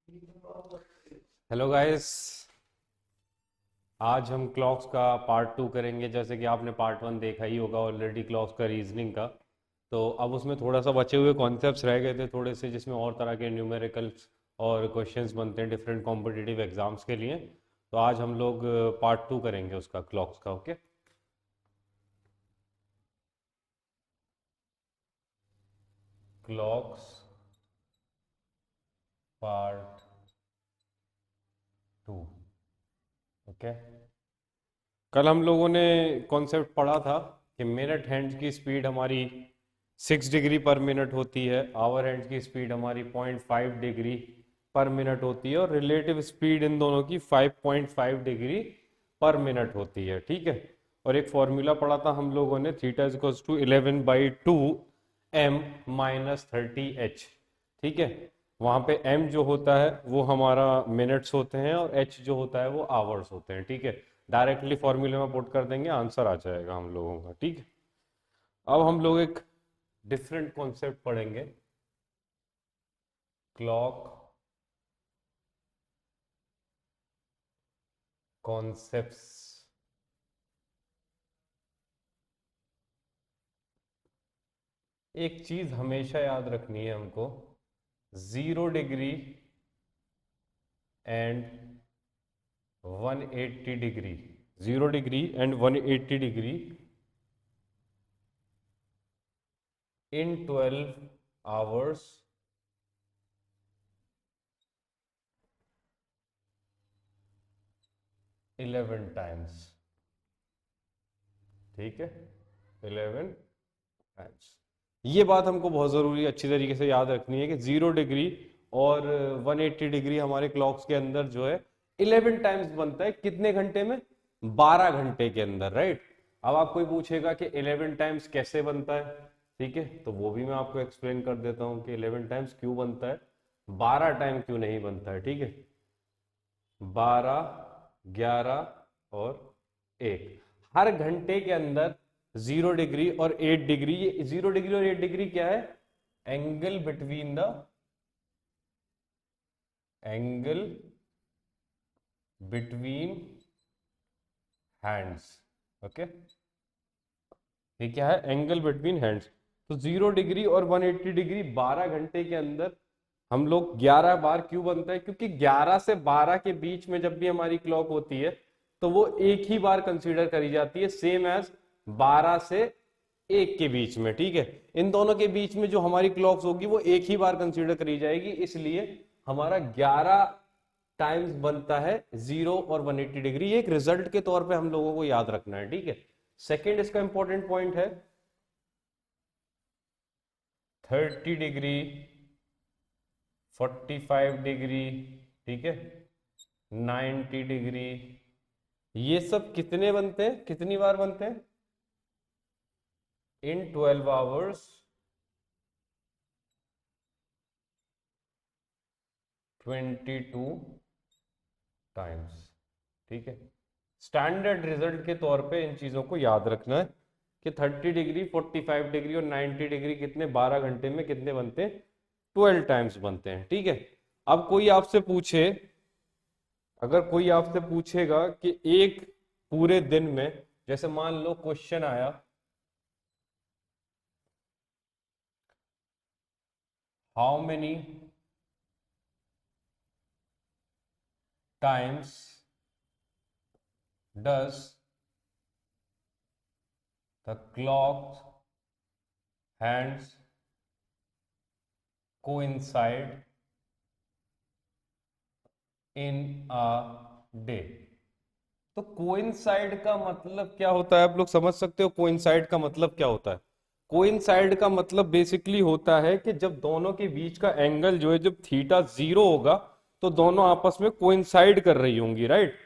Hello guys. आज हम clocks का पार्ट 2 करेंगे। जैसे कि आपने पार्ट 1 देखा ही होगा ऑलरेडी, क्लॉक्स का रीजनिंग का। तो अब उसमें थोड़ा सा बचे हुए कॉन्सेप्ट्स रह गए थे थोड़े से, जिसमें और तरह के न्यूमेरिकल्स और क्वेश्चंस बनते हैं डिफरेंट कॉम्पिटिटिव एग्जाम्स के लिए। तो आज हम लोग पार्ट 2 करेंगे उसका, क्लॉक्स का। Okay, clocks part 2। ओके, कल हम लोगों ने कॉन्सेप्ट पढ़ा था कि मिनट हैंड की स्पीड हमारी 6 डिग्री पर मिनट होती है, आवर हैंड की स्पीड हमारी 0.5 डिग्री पर मिनट होती है, और रिलेटिव स्पीड इन दोनों की 5.5 डिग्री पर मिनट होती है। ठीक है। और एक फॉर्मूला पढ़ा था हम लोगों ने, theta is equals to 11/2 m minus 30h। ठीक है। वहां पे m जो होता है वो हमारा मिनट्स होते हैं, और h जो होता है वो आवर्स होते हैं। ठीक है। डायरेक्टली फॉर्मूले में पुट कर देंगे, आंसर आ जाएगा हम लोगों का। ठीक है। अब हम लोग एक डिफरेंट कॉन्सेप्ट पढ़ेंगे, क्लॉक कॉन्सेप्ट्स। एक चीज हमेशा याद रखनी है हमको, 0 degree and 180 degree, 0 degree and 180 degree in 12 hours eleven times. ठीक है, 11 टाइम्स। ये बात हमको बहुत ज़रूरी अच्छी तरीके से याद रखनी है कि 0 डिग्री और 180 डिग्री हमारे क्लॉक्स के अंदर जो है 11 टाइम्स बनता है। कितने घंटे में? 12 घंटे के अंदर, राइट। अब आप कोई पूछेगा कि 11 टाइम्स कैसे बनता है, ठीक है, तो वो भी मैं आपको एक्सप्लेन कर देता हूँ कि 11 टाइम्स क्यों बनता है, 12 टाइम क्यों नहीं बनता है। ठीक है, 12, 11 और 1। हर घंटे के अंदर 0 डिग्री और 8 डिग्री, ये 0 डिग्री और 8 डिग्री क्या है? Angle between the angle between hands. Okay, ये क्या है? Angle between hands. तो 0 डिग्री और 180 डिग्री 12 घंटे के अंदर हम लोग 11 बार क्यों बनता है? क्योंकि 11 से 12 के बीच में जब भी हमारी क्लॉक होती है तो वो एक ही बार कंसीडर करी जाती है, सेम एज 12 से 1 के बीच में। ठीक है, इन दोनों के बीच में जो हमारी क्लॉक्स होगी वो एक ही बार कंसीडर करी जाएगी, इसलिए हमारा 11 टाइम्स बनता है 0 और 180 डिग्री। ये एक रिजल्ट के तौर पे हम लोगों को याद रखना है। ठीक है। सेकेंड इसका इंपॉर्टेंट पॉइंट है 30 डिग्री, 45 डिग्री, ठीक है, 90 डिग्री। ये सब कितने बनते हैं, कितनी बार बनते हैं? इन 12 आवर्स 22 टाइम्स। ठीक है। स्टैंडर्ड रिजल्ट के तौर पे इन चीजों को याद रखना है कि 30 डिग्री, 45 डिग्री और 90 डिग्री कितने, 12 घंटे में कितने बनते हैं? 12 टाइम्स बनते हैं। ठीक है। अब कोई आपसे पूछे, अगर कोई आपसे पूछेगा कि एक पूरे दिन में, जैसे मान लो क्वेश्चन आया, how many times does the clock hands coincide in a day. तो कोइंसाइड का मतलब क्या होता है? आप लोग समझ सकते हो कोइंसाइड का मतलब क्या होता है? कोइंसाइड का मतलब बेसिकली होता है कि जब दोनों के बीच का एंगल जो है, जब थीटा 0 होगा तो दोनों आपस में कोइंसाइड कर रही होंगी, राइट।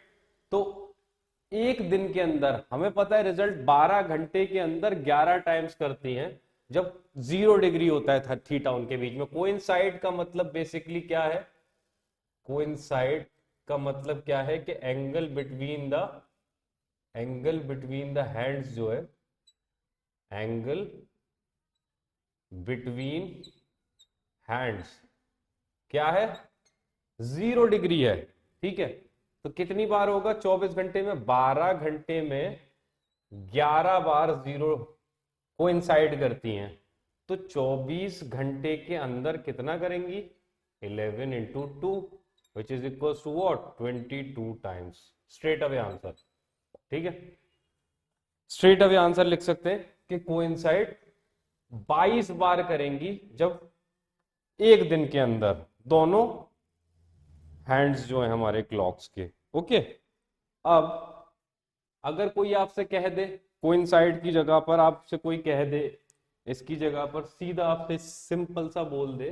तो एक दिन के अंदर हमें पता है रिजल्ट 12 घंटे के अंदर 11 टाइम्स करती हैं जब 0 डिग्री होता है थीटा उनके बीच में। कोइंसाइड का मतलब बेसिकली क्या है? कोइंसाइड का मतलब क्या है कि एंगल बिटवीन द हैंड्स जो है, एंगल बिटवीन हैंड्स क्या है? 0 डिग्री है, ठीक है। तो कितनी बार होगा 24 घंटे में? 12 घंटे में 11 बार जीरो कोइंसाइड करती हैं। तो 24 घंटे के अंदर कितना करेंगी? 11 into 2 which is equal to what? 22 times. Straight away answer, ठीक है। स्ट्रेट अवे आंसर लिख सकते हैं कि कोइंसाइड 22 बार करेंगी जब एक दिन के अंदर दोनों हैंड्स जो है हमारे क्लॉक्स के। ओके, अब अगर कोई आपसे कह दे कोइंसाइड की जगह पर, आपसे कोई कह दे इसकी जगह पर सीधा आपसे सिंपल सा बोल दे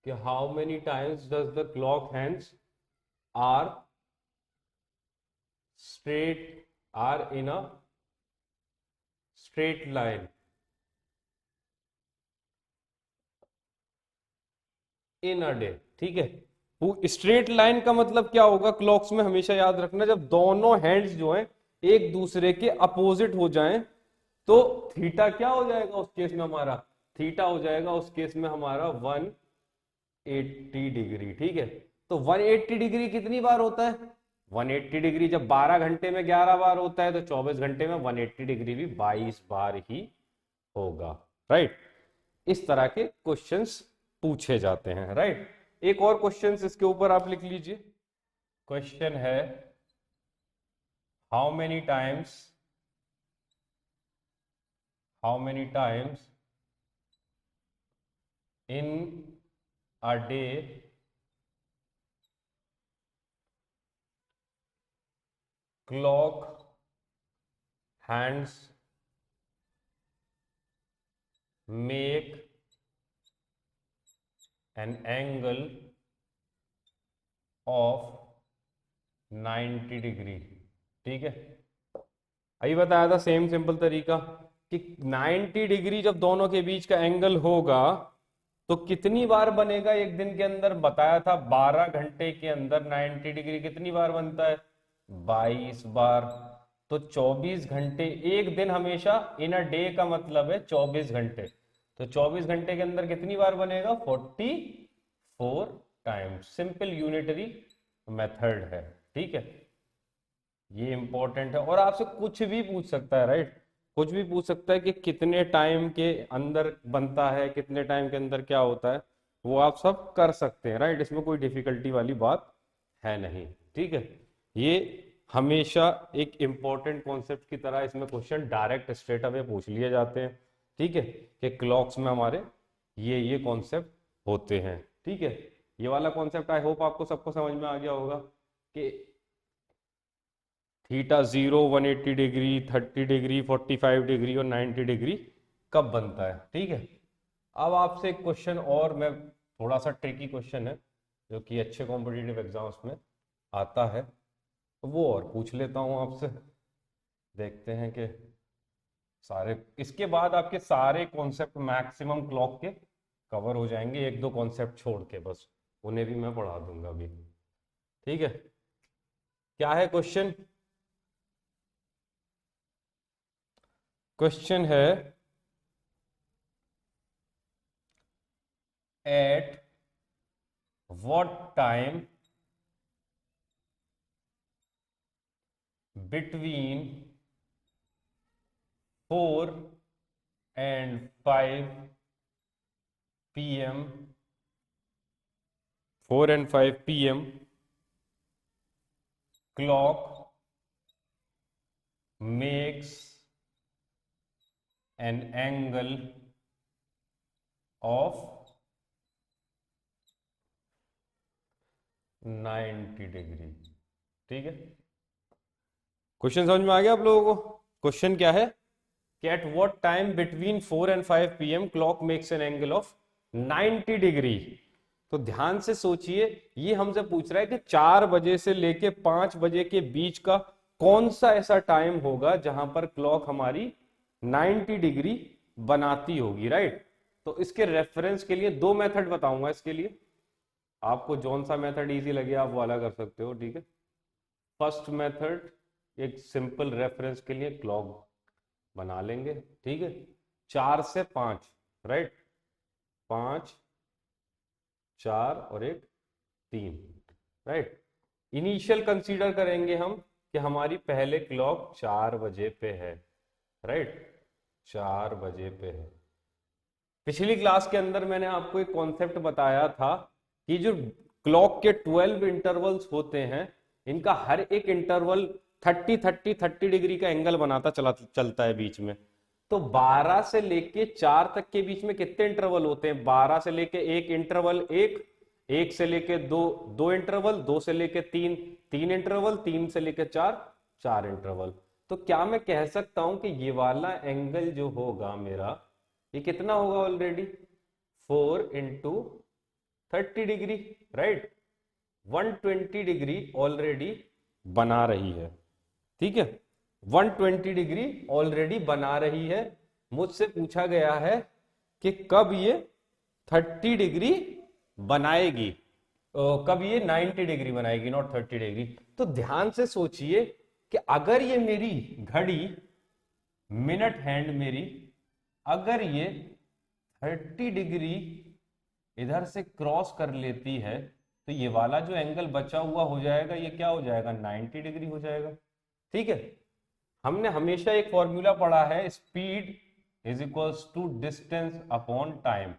कि how many times does the clock hands are straight are in a straight line in a day, ठीक है। स्ट्रेट लाइन का मतलब क्या होगा क्लॉक्स में? हमेशा याद रखना, जब दोनों हैंड्स जो हैं एक दूसरे के अपोजिट हो जाएं तो थीटा क्या हो जाएगा उस केस में? हमारा थीटा हो जाएगा उस केस में हमारा 180 डिग्री, ठीक है। तो 180 डिग्री कितनी बार होता है? 180 डिग्री जब 12 घंटे में 11 बार होता है तो 24 घंटे में 180 डिग्री भी 22 बार ही होगा, राइट। इस तरह के क्वेश्चंस पूछे जाते हैं, राइट। एक और क्वेश्चंस इसके ऊपर आप लिख लीजिए। क्वेश्चन है how many times in a day clock hands make an angle of 90 degree, ठीक है। अभी बताया था सेम सिंपल तरीका कि 90 डिग्री जब दोनों के बीच का एंगल होगा तो कितनी बार बनेगा एक दिन के अंदर? बताया था 12 घंटे के अंदर 90 डिग्री कितनी बार बनता है? 22 बार। तो 24 घंटे, एक दिन हमेशा इन अ डे का मतलब है 24 घंटे, तो 24 घंटे के अंदर कितनी बार बनेगा? 44 टाइम्स। सिंपल यूनिटरी मेथड है, ठीक है। ये इंपॉर्टेंट है और आपसे कुछ भी पूछ सकता है, राइट। कुछ भी पूछ सकता है कि कितने टाइम के अंदर बनता है, कितने टाइम के अंदर क्या होता है, वो आप सब कर सकते हैं, राइट। इसमें कोई डिफिकल्टी वाली बात है नहीं, ठीक है। ये हमेशा एक इंपॉर्टेंट कॉन्सेप्ट की तरह इसमें क्वेश्चन डायरेक्ट स्ट्रेट अवे पूछ लिए जाते हैं, ठीक है, कि क्लॉक्स में हमारे ये कॉन्सेप्ट होते हैं, ठीक है। ये वाला कॉन्सेप्ट आई होप आपको सबको समझ में आ गया होगा कि थीटा 0, 180 डिग्री, 30 डिग्री, 45 डिग्री और 90 डिग्री कब बनता है, ठीक है। अब आपसे एक क्वेश्चन और, मैं थोड़ा सा ट्रिकी क्वेश्चन है जो कि अच्छे कॉम्पिटिटिव एग्जाम्स में आता है, तो वो और पूछ लेता हूँ आपसे। देखते हैं कि सारे, इसके बाद आपके सारे कॉन्सेप्ट मैक्सिमम क्लॉक के कवर हो जाएंगे, एक दो कॉन्सेप्ट छोड़ के बस, उन्हें भी मैं पढ़ा दूंगा अभी, ठीक है। क्या है क्वेश्चन? क्वेश्चन है at what time between 4 and 5 p.m. 4 and 5 p.m. clock makes an angle of 90 degree, ठीक है। क्वेश्चन समझ में आ गया आप लोगों को? क्वेश्चन क्या है कि at what time between 4 and 5 p.m. Clock makes an angle of 90 degree. तो ध्यान से सोचिए, ये हमसे पूछ रहा है कि 4 बजे से लेके 5 बजे के बीच का कौन सा ऐसा टाइम होगा जहां पर क्लॉक हमारी 90 डिग्री बनाती होगी, राइट। तो इसके रेफरेंस के लिए दो मेथड बताऊंगा। इसके लिए आपको जौन सा मेथड इजी लगे आप वाला कर सकते हो, ठीक है। फर्स्ट मेथड, एक सिंपल रेफरेंस के लिए क्लॉक बना लेंगे, ठीक है। 4 से 5, राइट, 5, 4 और एक 3, राइट। इनिशियल कंसीडर करेंगे हम कि हमारी पहले क्लॉक 4 बजे पे है, राइट, 4 बजे पे है। पिछली क्लास के अंदर मैंने आपको एक कॉन्सेप्ट बताया था कि जो क्लॉक के 12 इंटरवल्स होते हैं, इनका हर एक इंटरवल 30 डिग्री का एंगल बनाता चलता है बीच में। तो 12 से लेके 4 तक के बीच में कितने इंटरवल होते हैं? 12 से लेके एक इंटरवल, एक से लेके दो इंटरवल, 2 से लेके तीन इंटरवल, 3 से लेके चार इंटरवल। तो क्या मैं कह सकता हूं कि ये वाला एंगल जो होगा मेरा, ये कितना होगा already? 4 into 30 degree, right. 120 degree already बना रही है, ठीक है, 120 डिग्री ऑलरेडी बना रही है। मुझसे पूछा गया है कि कब ये 30 डिग्री बनाएगी, कब ये 90 डिग्री बनाएगी, नॉट 30 डिग्री। तो ध्यान से सोचिए कि अगर ये मेरी घड़ी, मिनट हैंड मेरी, अगर ये 30 डिग्री इधर से क्रॉस कर लेती है, तो ये वाला जो एंगल बचा हुआ हो जाएगा, ये क्या हो जाएगा? 90 डिग्री हो जाएगा, ठीक है। हमने हमेशा एक फॉर्मूला पढ़ा है, speed is equals to distance upon time,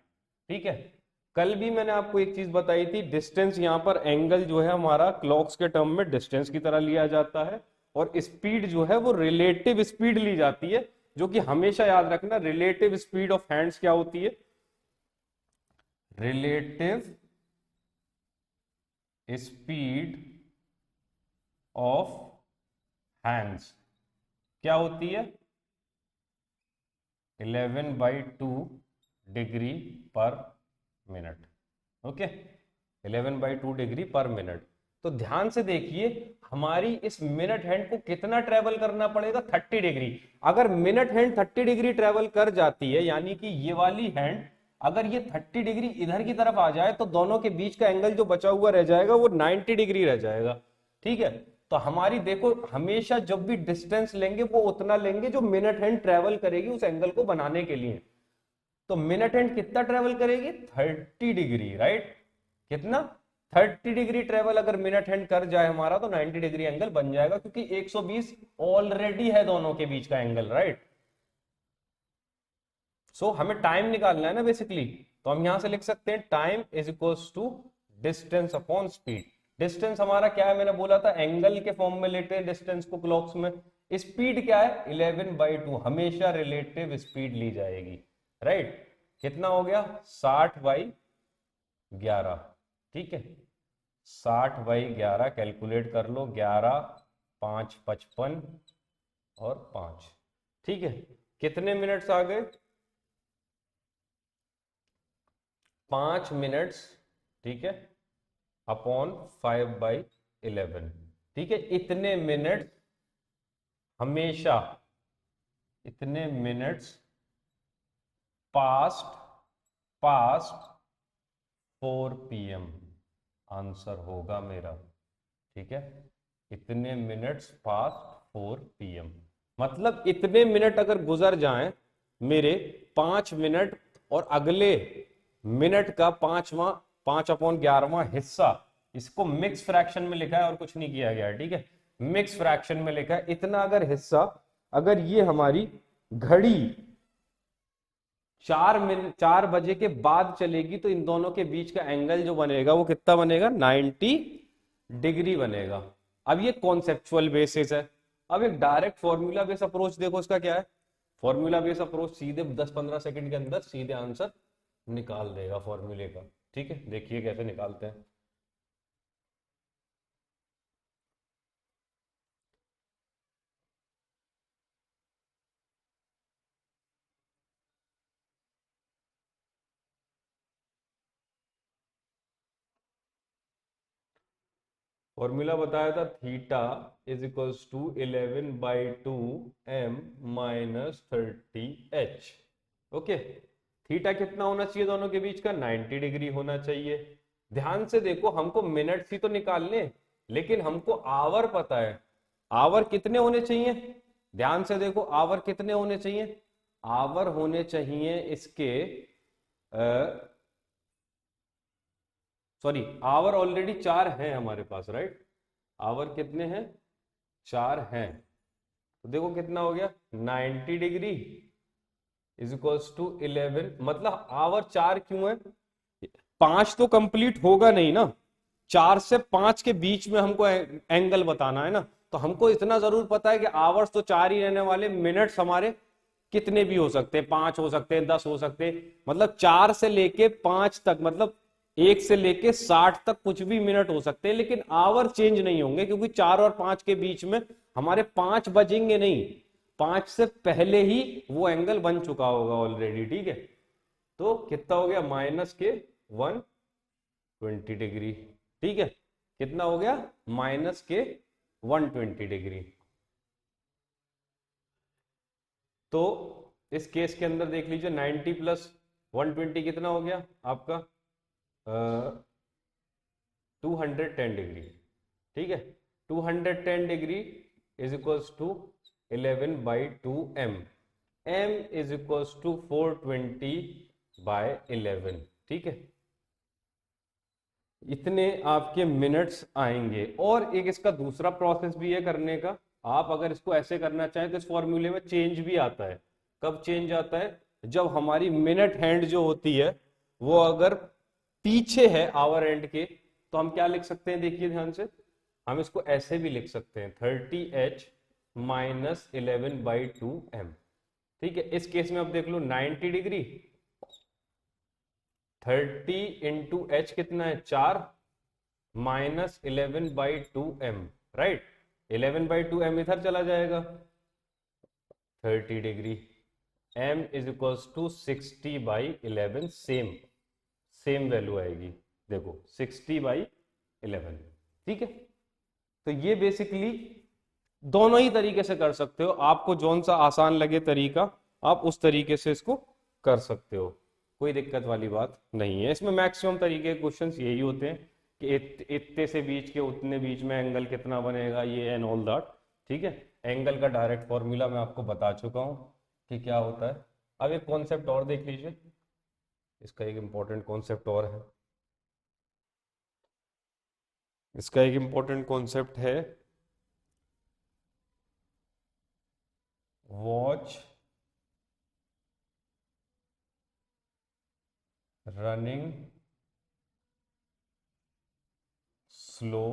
ठीक है। कल भी मैंने आपको एक चीज बताई थी, डिस्टेंस, यहाँ पर एंगल जो है हमारा क्लॉक्स के टर्म में डिस्टेंस की तरह लिया जाता है, और स्पीड जो है वो रिलेटिव स्पीड ली जाती है, जो कि हमेशा याद रखना, रिलेटिव स्पीड ऑफ हैंड्स क्या होती है? रिलेटिव स्पीड ऑफ हैंड्स क्या होती है? 11/2 डिग्री पर मिनट, ओके, 11/2 डिग्री पर मिनट। तो ध्यान से देखिए, हमारी इस मिनट हैंड को कितना ट्रेवल करना पड़ेगा? 30 डिग्री। अगर मिनट हैंड 30 डिग्री ट्रेवल कर जाती है, यानी कि ये वाली हैंड अगर ये 30 डिग्री इधर की तरफ आ जाए, तो दोनों के बीच का एंगल जो बचा हुआ रह जाएगा वो 90 डिग्री रह जाएगा, ठीक है। तो हमारी देखो, हमेशा जब भी डिस्टेंस लेंगे वो उतना लेंगे जो मिनट हैंड ट्रेवल करेगी उस एंगल को बनाने के लिए। तो मिनट हैंड कितना ट्रेवल करेगी? 30 डिग्री, राइट। कितना? 30 डिग्री ट्रेवल अगर मिनट हैंड कर जाए हमारा, तो 90 डिग्री एंगल बन जाएगा, क्योंकि 120 ऑलरेडी है दोनों के बीच का एंगल, राइट। सो हमें टाइम निकालना है ना बेसिकली, तो हम यहां से लिख सकते हैं time is equals to distance upon speed. Distance हमारा क्या है? मैंने बोला था एंगल के फॉर्म में लेते हैं डिस्टेंस को क्लॉक्स में। स्पीड क्या है? 11/2, हमेशा रिलेटिव स्पीड ली जाएगी, राइट। कितना हो गया? 60/11, ठीक है, 60/11 कैलकुलेट कर लो, 11, 5, 55 और 5, ठीक है। कितने मिनट्स आ गए? 5 मिनट्स, ठीक है, अपॉन 5/11, ठीक है। इतने मिनट, हमेशा इतने मिनट्स पास्ट 4 PM आंसर होगा मेरा, ठीक है। इतने मिनट्स पास्ट 4 PM, मतलब इतने मिनट अगर गुजर जाएं मेरे, 5 मिनट, और अगले मिनट का 5/11 हिस्सा, इसको मिक्स फ्रैक्शन में लिखा है और कुछ नहीं किया गया है, ठीक है, मिक्स फ्रैक्शन में लिखा है। इतना अगर हिस्सा, अगर ये हमारी घड़ी 4 बजे के बाद चलेगी, तो इन दोनों के बीच का एंगल जो बनेगा वो कितना बनेगा? 90 डिग्री बनेगा। अब ये कॉन्सेप्चुअल बेसिस है। अब एक डायरेक्ट फॉर्मूला बेस अप्रोच देखो, इसका क्या है? फॉर्मूला बेस अप्रोच सीधे 10-15 सेकंड के अंदर सीधे आंसर निकाल देगा फॉर्मूले का, ठीक है। देखिए कैसे निकालते हैं। फॉर्मूला बताया था, theta is equals to 11/2 m minus 30h, okay. Theta कितना होना चाहिए दोनों के बीच का? 90 डिग्री होना चाहिए। ध्यान से देखो, हमको मिनट्स ही तो निकालने, लेकिन हमको आवर पता है। आवर कितने होने चाहिए? ध्यान से देखो, आवर कितने होने चाहिए? आवर होने चाहिए इसके सॉरी आवर ऑलरेडी 4 हैं हमारे पास, राइट। आवर कितने हैं, 4 हैं। तो देखो कितना हो गया, 90 डिग्री इज इक्वल्स टू 11, मतलब आवर 4 क्यों है, 5 तो कंप्लीट होगा नहीं ना, 4 से 5 के बीच में हमको एंगल बताना है ना। तो हमको इतना जरूर पता है कि आवर्स तो 4 ही रहने वाले, मिनट्स हमारे कितने भी हो सकते हैं, 5 हो सकते हैं, 10 हो सकते हैं, मतलब 4 से लेके 5 तक, मतलब 1 से लेके 60 तक कुछ भी मिनट हो सकते हैं, लेकिन आवर चेंज नहीं होंगे, क्योंकि 4 और 5 के बीच में हमारे 5 बजेंगे नहीं, 5 से पहले ही वो एंगल बन चुका होगा ऑलरेडी, ठीक है। तो कितना हो गया, माइनस के 120 डिग्री, ठीक है। कितना हो गया, माइनस के 120 डिग्री। तो इस केस के अंदर देख लीजिए 90 प्लस 120 कितना हो गया आपका 210 डिग्री, ठीक है। 210 degree is equals to 11/2m, m is equals to 420/11, ठीक है। इतने आपके मिनट्स आएंगे। और एक इसका दूसरा प्रोसेस भी है करने का, आप अगर इसको ऐसे करना चाहें तो इस फॉर्मूले में चेंज भी आता है। कब चेंज आता है, जब हमारी मिनट हैंड जो होती है वो अगर पीछे है आवर एंड के, तो हम क्या लिख सकते हैं, देखिए ध्यान से, हम इसको ऐसे भी लिख सकते हैं 30h माइनस 11/2m, ठीक है। इस केस में अब देख लो 90 डिग्री, 30 इंटू एच कितना है 4 माइनस 11/2m, राइट। 11/2m इधर चला जाएगा, 30 degree, m is equals to 60/11, same value आएगी, देखो 60/11, ठीक है। तो ये बेसिकली दोनों ही तरीके से कर सकते हो, आपको जौन सा आसान लगे तरीका आप उस तरीके से इसको कर सकते हो, कोई दिक्कत वाली बात नहीं है। इसमें मैक्सिमम तरीके के क्वेश्चंस यही होते हैं कि इतने से बीच के उतने बीच में एंगल कितना बनेगा, ये एंड ऑल दैट, ठीक है। एंगल का डायरेक्ट फॉर्मूला मैं आपको बता चुका हूं कि क्या होता है। अब एक कॉन्सेप्ट और देख लीजिए, इसका एक इंपॉर्टेंट कॉन्सेप्ट और है, इसका एक इंपॉर्टेंट कॉन्सेप्ट है वॉच रनिंग स्लो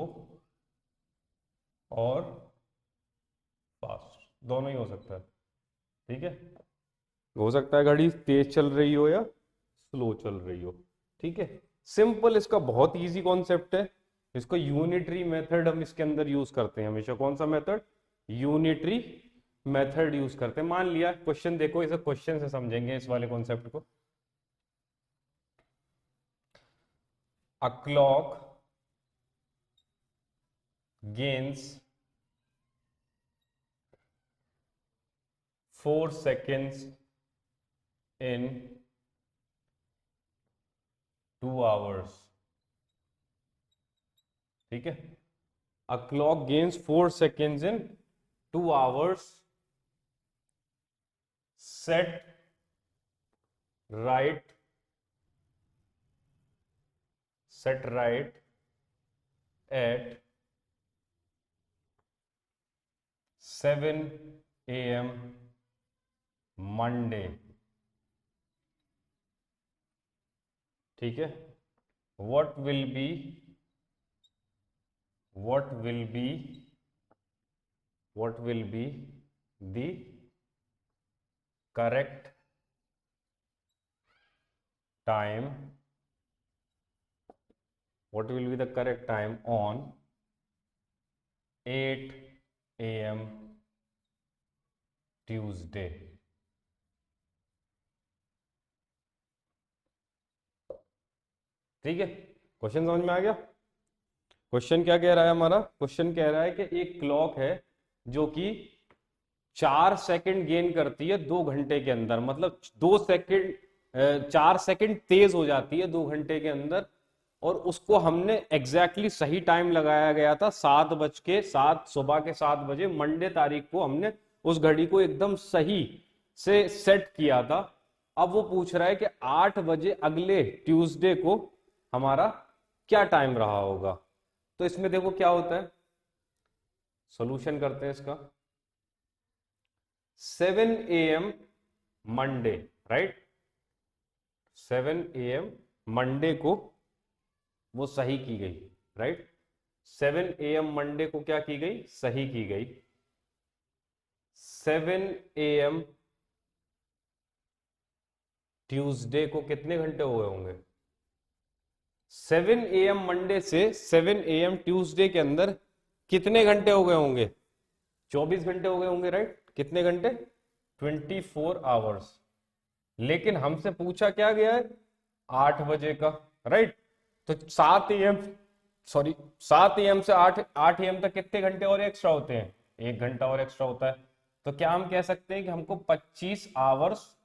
और फास्ट, दोनों ही हो सकता है, ठीक है। हो सकता है घड़ी तेज चल रही हो या स्लो चल रही हो, ठीक है। सिंपल, इसका बहुत इजी कॉन्सेप्ट है। इसको यूनिटरी मेथड हम इसके अंदर यूज करते हैं हमेशा। कौन सा मेथड, यूनिटरी मेथड यूज करते हैं। मान लिया क्वेश्चन, देखो इसे क्वेश्चन से समझेंगे इस वाले कॉन्सेप्ट को। A clock gains 4 seconds in 2 hours, ठीक है। A clock gains 4 seconds in 2 hours, set right at 7 AM Monday, ठीक है। what will be the correct time, on 8 AM Tuesday, ठीक है। क्वेश्चन समझ में आ गया। क्वेश्चन क्या कह रहा है हमारा, क्वेश्चन कह रहा है कि एक क्लॉक है जो कि 4 सेकंड गेन करती है 2 घंटे के अंदर, मतलब 4 सेकंड तेज हो जाती है 2 घंटे के अंदर, और उसको हमने एग्जैक्टली सही टाइम लगाया गया था 7:07, सुबह के 7 बजे मंडे तारीख को हमने उस घड़ी को एकदम सही से सेट किया था। अब वो पूछ रहा है कि 8 बजे अगले ट्यूसडे को हमारा क्या टाइम रहा होगा। तो इसमें देखो क्या होता है, सॉल्यूशन करते हैं इसका। 7 AM Monday, right, 7 AM Monday को वो सही की गई, राइट, 7 AM मंडे को क्या की गई, सही की गई। 7 AM ट्यूसडे को कितने घंटे हुए होंगे, 7 AM मंडे से 7 AM ट्यूसडे के अंदर कितने घंटे हो गए होंगे, 24 घंटे हो गए होंगे, राइट, कितने घंटे, 24 आवर्स। लेकिन हमसे पूछा क्या गया है, 8 बजे का, राइट। तो 7 AM, सॉरी, 7 AM से 8 AM तक कितने घंटे और एक्स्ट्रा होते हैं, 1 घंटा और एक्स्ट्रा होता है। तो क्या हम कह सकते हैं कि हमको 25 आवर्स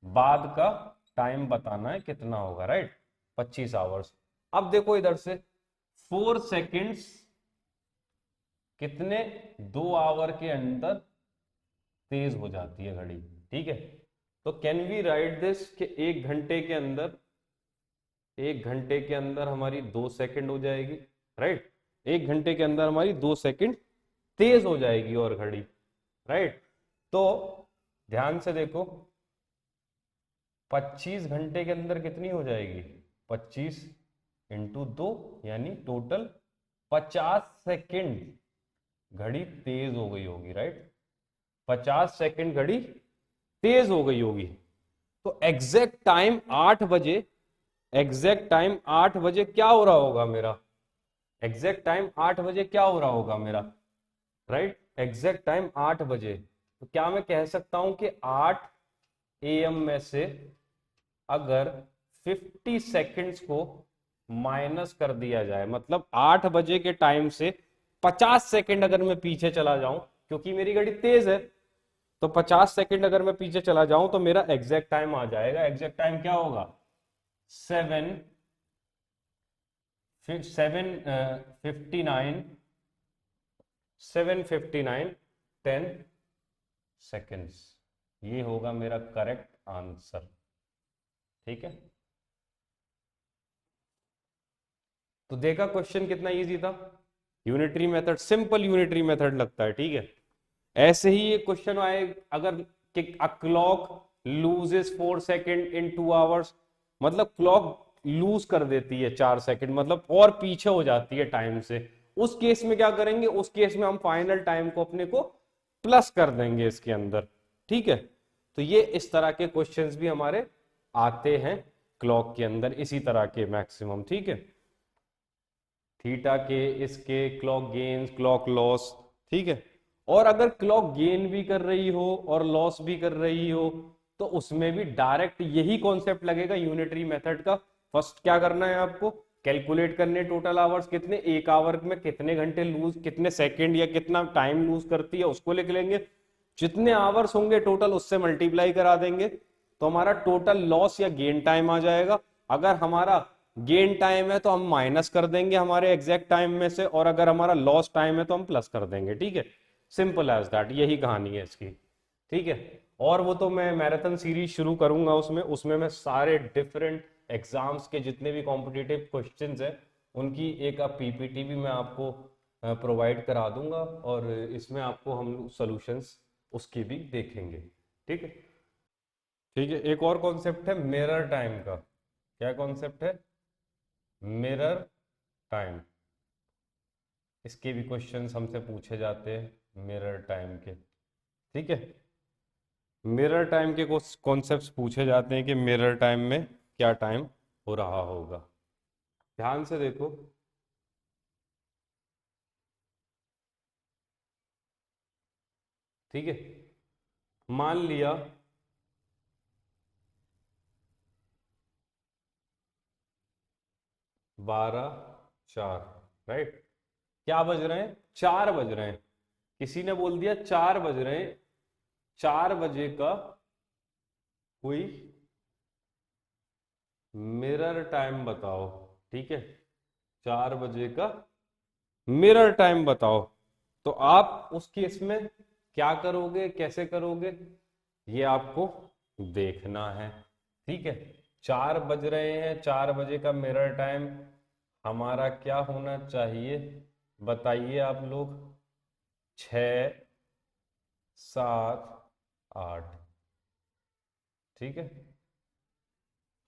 बाद का टाइम बताना है, कितना होगा, राइट, 25 आवर्स। अब देखो इधर से 4 सेकेंड्स कितने, 2 आवर के अंदर तेज हो जाती है घड़ी, ठीक है। तो कैन वी राइट दिस कि 1 घंटे के अंदर, 1 घंटे के अंदर हमारी 2 सेकंड हो जाएगी, राइट, 1 घंटे के अंदर हमारी 2 सेकंड तेज हो जाएगी और घड़ी, राइट। तो ध्यान से देखो, 25 घंटे के अंदर कितनी हो जाएगी, 25 इंटू 2 यानी टोटल 50 सेकंड घड़ी तेज हो गई होगी, राइट, 50 सेकंड घड़ी तेज हो गई होगी। तो एग्जैक्ट टाइम 8 बजे, एग्जैक्ट टाइम 8 बजे क्या हो रहा होगा मेरा, एग्जैक्ट टाइम 8 बजे क्या हो रहा होगा मेरा, राइट, एग्जैक्ट टाइम 8 बजे। तो क्या मैं कह सकता हूं कि 8 AM में से अगर 50 सेकंड्स को माइनस कर दिया जाए, मतलब 8 बजे के टाइम से 50 सेकंड अगर मैं पीछे चला जाऊं, क्योंकि मेरी घड़ी तेज है, तो 50 सेकंड अगर मैं पीछे चला जाऊं तो मेरा एग्जैक्ट टाइम आ जाएगा। एग्जैक्ट टाइम क्या होगा, 7:59 10 सेकेंड्स, ये होगा मेरा करेक्ट आंसर, ठीक है। तो देखा क्वेश्चन कितना इजी था, unitary method, simple unitary method लगता है, ठीक है। ऐसे ही ये क्वेश्चन आए अगर कि a clock loses 4 second in 2 hours, मतलब क्लॉक लूज कर देती है 4 सेकेंड, मतलब और पीछे हो जाती है टाइम से, उस केस में क्या करेंगे, उस केस में हम फाइनल टाइम को अपने को प्लस कर देंगे इसके अंदर, ठीक है। तो ये इस तरह के क्वेश्चंस भी हमारे आते हैं क्लॉक के अंदर, इसी तरह के मैक्सिमम, ठीक है। थीटा के, इसके क्लॉक गेन्स, क्लॉक लॉस, ठीक है। और अगर क्लॉक गेन भी कर रही हो और लॉस भी कर रही हो तो उसमें भी डायरेक्ट यही कॉन्सेप्ट लगेगा यूनिटरी मेथड का। फर्स्ट क्या करना है आपको, कैलकुलेट करने टोटल आवर्स कितने, 1 आवर में कितने घंटे लूज, कितने सेकंड या कितना टाइम लूज करती है उसको लिख लेंगे, जितने आवर्स होंगे टोटल उससे मल्टीप्लाई करा देंगे तो हमारा टोटल लॉस या गेन टाइम आ जाएगा। अगर हमारा गेन टाइम है तो हम माइनस कर देंगे हमारे एग्जैक्ट टाइम में से, और अगर हमारा लॉस टाइम है तो हम प्लस कर देंगे, ठीक है। सिंपल एज दैट, यही कहानी है इसकी, ठीक है। और वो तो मैं मैराथन सीरीज शुरू करूंगा, उसमें उसमें मैं सारे डिफरेंट एग्जाम्स के जितने भी कॉम्पिटिटिव क्वेश्चंस हैं उनकी एक पीपीटी भी मैं आपको प्रोवाइड करा दूंगा, और इसमें आपको हम सॉल्यूशंस उसकी भी देखेंगे, ठीक है। ठीक है, एक और कॉन्सेप्ट है मिरर टाइम का। क्या कॉन्सेप्ट है, मिरर टाइम। इसके भी क्वेश्चंस हमसे पूछे जाते हैं मिरर टाइम के, ठीक है। मिरर टाइम के कॉन्सेप्ट्स पूछे जाते हैं कि मिरर टाइम में क्या टाइम हो रहा होगा। ध्यान से देखो, ठीक है। मान लिया 12:04, राइट, क्या बज रहे हैं, 4 बज रहे हैं। किसी ने बोल दिया 4 बज रहे हैं, 4 बजे का कोई मिरर टाइम बताओ, ठीक है, 4 बजे का मिरर टाइम बताओ। तो आप उस केस में क्या करोगे, कैसे करोगे, ये आपको देखना है, ठीक है। 4 बज रहे हैं, 4 बजे का मिरर टाइम हमारा क्या होना चाहिए बताइए आप लोग? 6, 7, 8। ठीक है।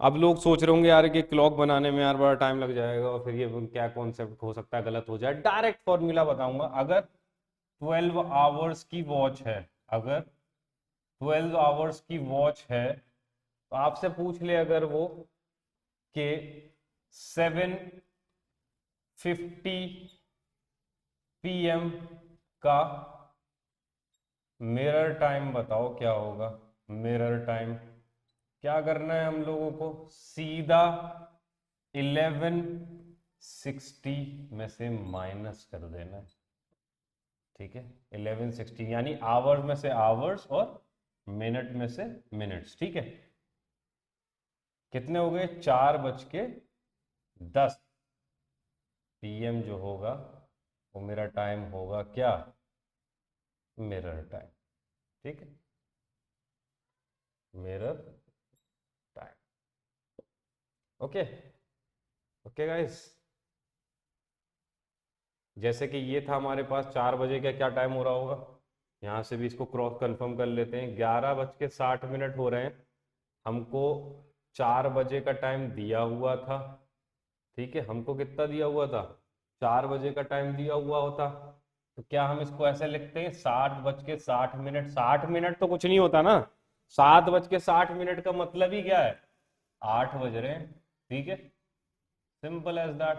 अब लोग सोच रहे होंगे यार कि क्लॉक बनाने में यार बड़ा टाइम लग जाएगा और फिर ये क्या कॉन्सेप्ट हो सकता है गलत हो जाए। डायरेक्ट फॉर्मूला बताऊंगा। अगर 12 आवर्स की वॉच है, अगर 12 आवर्स की वॉच है, तो आपसे पूछ ले अगर वो कि 7:50 PM का मिरर टाइम बताओ क्या होगा? मिरर टाइम क्या करना है हम लोगों को? सीधा 1160 में से माइनस कर देना है। ठीक है, 1160 यानी आवर्स में से आवर्स और मिनट में से मिनट्स। ठीक है, कितने हो गए? 4:10 PM जो होगा वो मेरा टाइम होगा क्या? Mirror time. ठीक है, mirror time. Okay okay guys, जैसे कि ये था हमारे पास 4 बजे का क्या टाइम हो रहा होगा, यहाँ से भी इसको क्रॉस कंफर्म कर लेते हैं। 11:60 हो रहे हैं। हमको 4 बजे का टाइम दिया हुआ था। ठीक है, हमको कितना दिया हुआ था? 4 बजे का टाइम दिया हुआ होता। तो क्या हम इसको ऐसे लिखते हैं 7:60? 60 मिनट तो कुछ नहीं होता ना। 7:60 का मतलब ही क्या है? 8 बज रहे हैं। ठीक है, सिंपल एज दैट।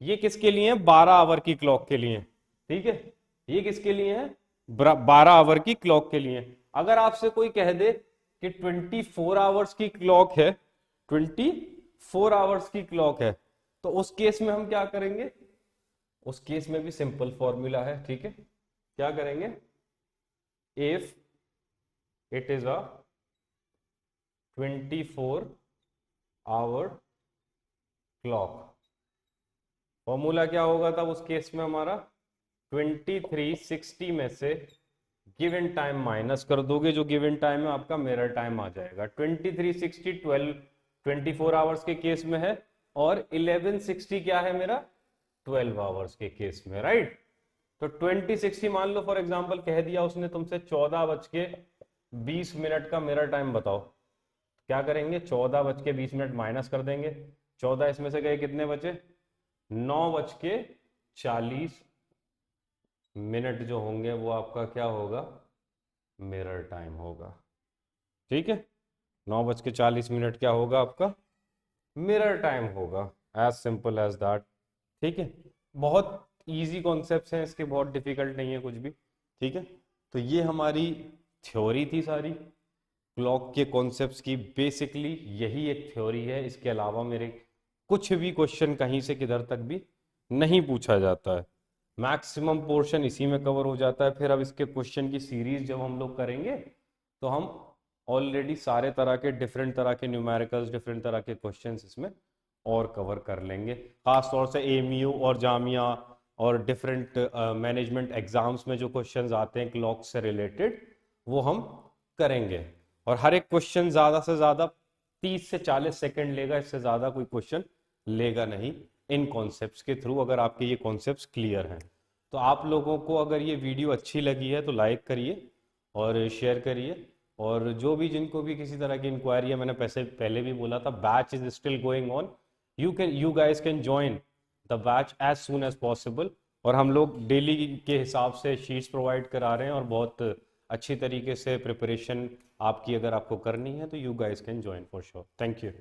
ये किसके लिए है? 12 आवर की क्लॉक के लिए। ठीक है, ये किसके लिए है? 12 आवर की क्लॉक के लिए। अगर आपसे कोई कह दे कि 24 आवर्स की क्लॉक है, 24 आवर्स की क्लॉक है, तो उस केस में हम क्या करेंगे? उस केस में भी सिंपल फॉर्मूला है। ठीक है, क्या करेंगे? If it is a 24 hour clock, formula क्या होगा तब उस केस में हमारा? 2360 में से गिवन टाइम माइनस कर दोगे, जो गिवन टाइम है आपका मिरर टाइम आ जाएगा। 2360 24 आवर्स के केस में है, और 1160 क्या है मेरा? 12 आवर्स के केस में, राइट। तो 2060 मान लो फॉर एग्जांपल कह दिया उसने तुमसे 14:20 का मिरर टाइम बताओ। क्या करेंगे? 14:20 माइनस कर देंगे। 14 इसमें से गए, कितने बचे? 9:40 जो होंगे वो आपका क्या होगा? मिरर टाइम होगा। ठीक है, 9:40 क्या होगा आपका? मिरर टाइम होगा। As simple as that. ठीक है, बहुत इजी कॉन्सेप्ट्स हैं इसके, बहुत डिफिकल्ट नहीं है कुछ भी। ठीक है, तो ये हमारी थ्योरी थी सारी क्लॉक के कॉन्सेप्ट्स की। बेसिकली यही एक थ्योरी है, इसके अलावा मेरे कुछ भी क्वेश्चन कहीं से किधर तक भी नहीं पूछा जाता है। मैक्सिमम पोर्शन इसी में कवर हो जाता है। फिर अब इसके क्वेश्चन की सीरीज जब हम लोग करेंगे तो हम ऑलरेडी सारे तरह के डिफरेंट तरह के न्यूमेरिकल्स, डिफरेंट तरह के क्वेश्चंस इसमें और कवर कर लेंगे। खास तौर से एमयू और जामिया और डिफरेंट मैनेजमेंट एग्जाम्स में जो क्वेश्चंस आते हैं क्लॉक से रिलेटेड, वो हम करेंगे। और हर एक क्वेश्चन ज़्यादा से ज़्यादा 30 से 40 सेकंड लेगा, इससे ज़्यादा कोई क्वेश्चन लेगा नहीं इन कॉन्सेप्ट्स के थ्रू, अगर आपके ये कॉन्सेप्ट्स क्लियर हैं। तो आप लोगों को अगर ये वीडियो अच्छी लगी है तो लाइक करिए और शेयर करिए। और जो भी जिनको भी किसी तरह की इंक्वायरी है, मैंने पहले भी बोला था, batch is still going on. You guys can join the batch as soon as possible. और हम लोग डेली के हिसाब से शीट्स प्रोवाइड करा रहे हैं, और बहुत अच्छी तरीके से प्रिपरेशन आपकी अगर आपको करनी है तो you guys can join for sure. Thank you.